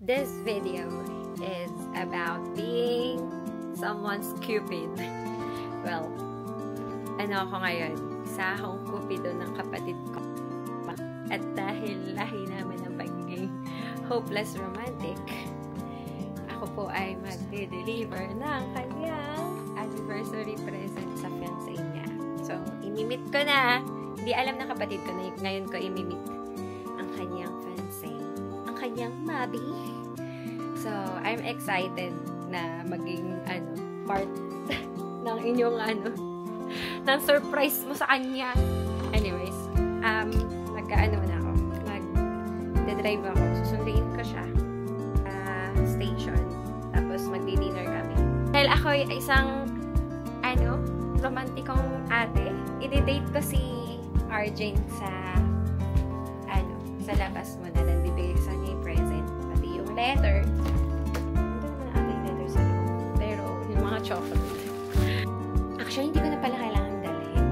This video is about being someone's cupid. Well, ano ako ngayon? Isa akong cupido ng kapatid ko. At dahil lahi namin ang pagiging hopeless romantic, ako po ay mag-deliver ng kanyang anniversary present sa fiancé niya. So, imimit ko na. Hindi alam ng kapatid ko na ngayon ko imimit ang kanyang fiancé. Ang kanyang mabi. So, I'm excited na maging part ng inyong ng surprise mo sa kanya. Anyways, nagkaano na ako. Mag-drive ako. Susunduin ko siya station. Tapos magdi-dinner kami. Dahil ako ay isang romantikong ate. I-date ko si Arjane sa labas mo na lang bibigay sa niya yung present. Pati yung letter. Hindi naman ata yung letter sa loob. Pero yung mga chocolate. Actually, hindi ko na pala kailangan dalhin.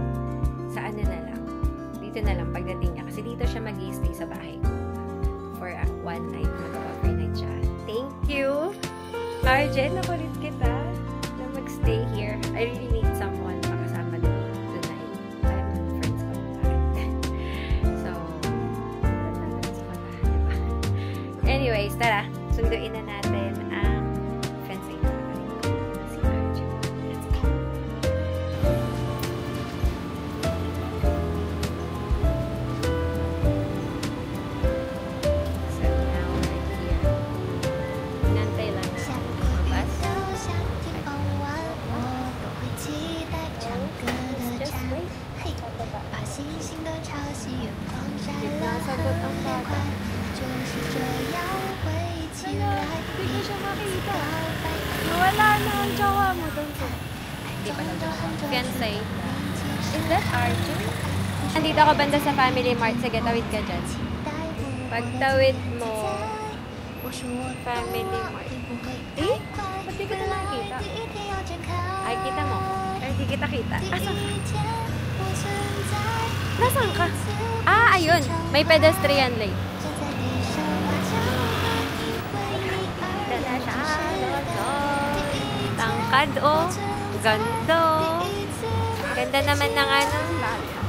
Sa na lang. Dito na lang pagdating niya. Kasi dito siya mag-i-stay sa bahay ko. For one night. Mag-overnight siya. Thank you! Arjane, nakulit kita na mag-stay here. I really need someone makasama din tonight. I'm friends ko na. So, anyways, tara. Sunduin na natin ang fiancé na kapatid ko. Si Arjane. Let's go! So, now we're here. Inantay lang na lumabas. Just wait. Nasagot ang bata. Hindi ko siya makita. Wala na ang jowa mo doon ko. Hindi pa lang jowa. Fiancé. Is that Arjane? Andito ako banda sa Family Mart. Sige, tawid ka dyan. Pagtawid mo, Family Mart. Eh? Ba't di ko na nakikita? Ay, kita mo. Ay, di kita kita. Asan ka? Nasaan ka? Ah, ayun. May pedestrian lane. Tangkad, oh. Ganda, oh. Ganda naman ng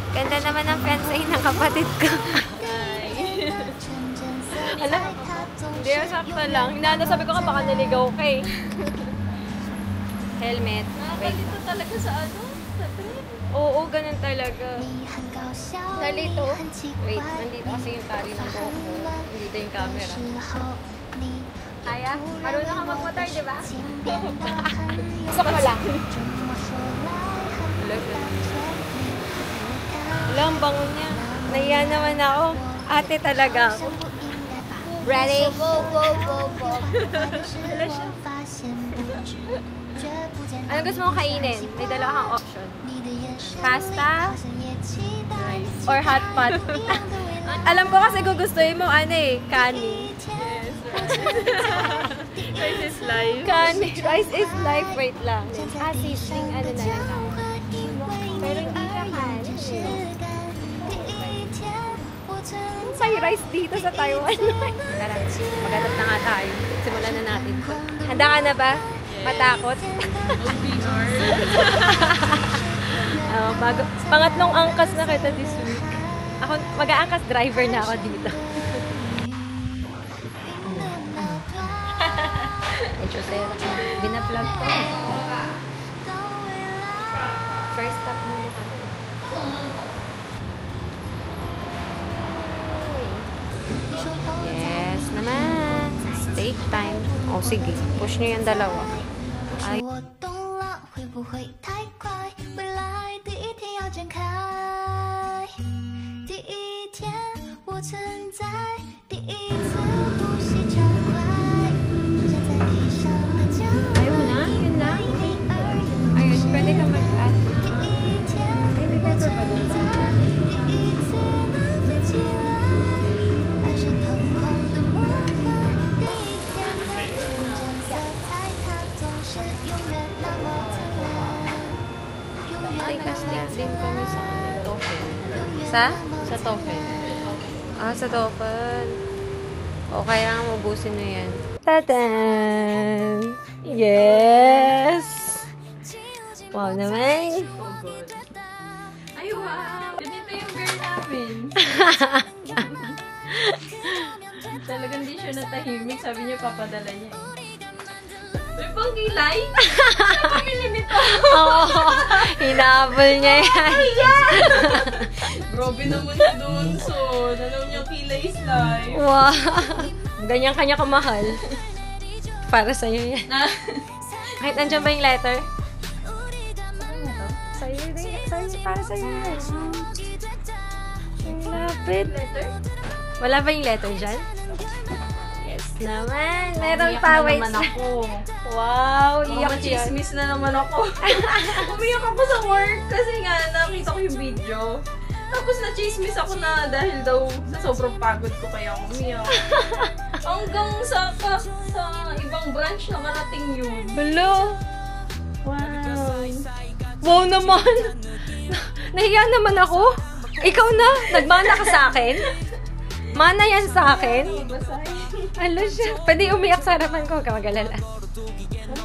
Ganda naman ng fiancé ng kapatid ko. Alam, hindi, sakto lang. Sabi ko ka baka naligaw ka eh. Helmet. Nalito talaga sa sa trip. Oo, ganun talaga. Nalito. Wait, nandito kasi yung tali ng buhok ko. Nandito yung camera. Kaya? Marunong ka mag-motor, di ba? Gusto ko lang. Wala, ang bango niya. Nahiya naman ako. Ate talaga ako. Ready? Go, go, go, go. Wala siya. Ano gusto mong kainin? May dalawa kang option. Pasta? Or hot pot? Alam ko kasi gugustuhin mo kanin. Yes. Rice is life. Kanin. Rice is life. Wait lang. Sisling na lang ako. Pero hindi ka kanin. May rice dito sa Taiwan. Tara, maghanap na nga tayo. Simulan na natin. Handa ka na ba? Matakot? Pangatlong angkas na kita this week. Ako, mag-aangkas driver na ako dito. Medyo sera. Binaplug ko. First stop muna kami. Yes naman. Steak time. O sige, push nyo yung dalawa. Ay. Ayaw na? Yun na? Ayun, pwede ka mag-add. Ay, may pepper pa doon. Nag-stick din kami sa tofu. Sa? Sa tofu. Ah, sa tofu. O kaya mabusin mo yan. Tadan! Yes! Wow naman! Oh, God. Ay, wow! Ganito yung girl namin. Talagang di siya natahimik. Sabi niya, papadala niya eh. May pang kilay? May pamili nito. Oo! Hinabol niya yan! Grabe naman si Donson. Alam niya, kilay is life. Wow! Ganyan kanya kamahal. Para sa'yo yan. Kahit nandiyan ba yung letter? Sa'yo din. Para sa'yo yan. Ang lapit. Letter? Wala ba yung letter dyan? Yes naman. Meron Umiyak pa. na Wait. naman ako. Wow. Iyak Iyak yan. chismis na naman ako. Umiyak ako sa work kasi nga nakita ko yung video. Tapos na-chismis ako na dahil daw sa sobrang pagod ko kaya ako umiyak. Hanggang sa ibang branch na marating yun. Hello. Wow. Wow naman. Nahiya naman ako. Ikaw na. Nagmana ka sa akin. Mana yan sa akin. Basahin. Ano siya? Pwede umiyak sa harapan ko. Huwag ka mag-alala.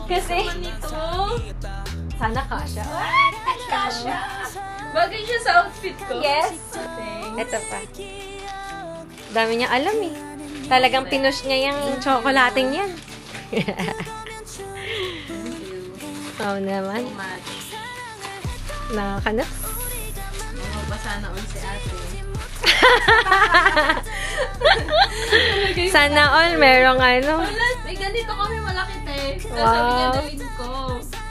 Kasi, Ano nito? sana kasha. Kasha. Bagay siya sa outfit ko. Yes. Thanks. Ito pa. Dami niya alam eh. Talagang pinush niya yung tsokolating yan. Oo naman. So much. Nakakanak. Mabasa na all si ate. Sana all merong ano. Wala, may ganito kami malaki te. Tapos Wow. sabi niya dalhin ko.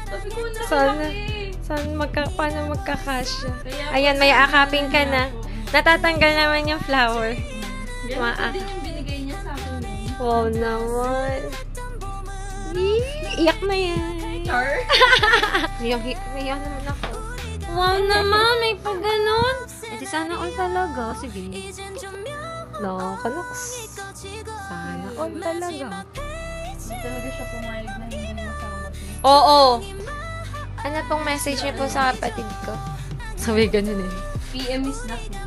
Sabi ko na Sana, malaki. paano magkakasya? Kaya, Ayan, may akapin ka na. Natatanggal naman yung flower. Ganito Maak. din yung binigay niya sa akin. Wow naman. Iyak na yan. Char? Iyak naman ako. Wow naman, may pag ganon. Eh di sana all talaga. Sige. Nakakanoks. Sana all talaga. Hindi talaga siya pumayag na hindi masama. Oo. Ano pong message niyo po sa kapatid ko? Sabi ganun eh. PM is nothing.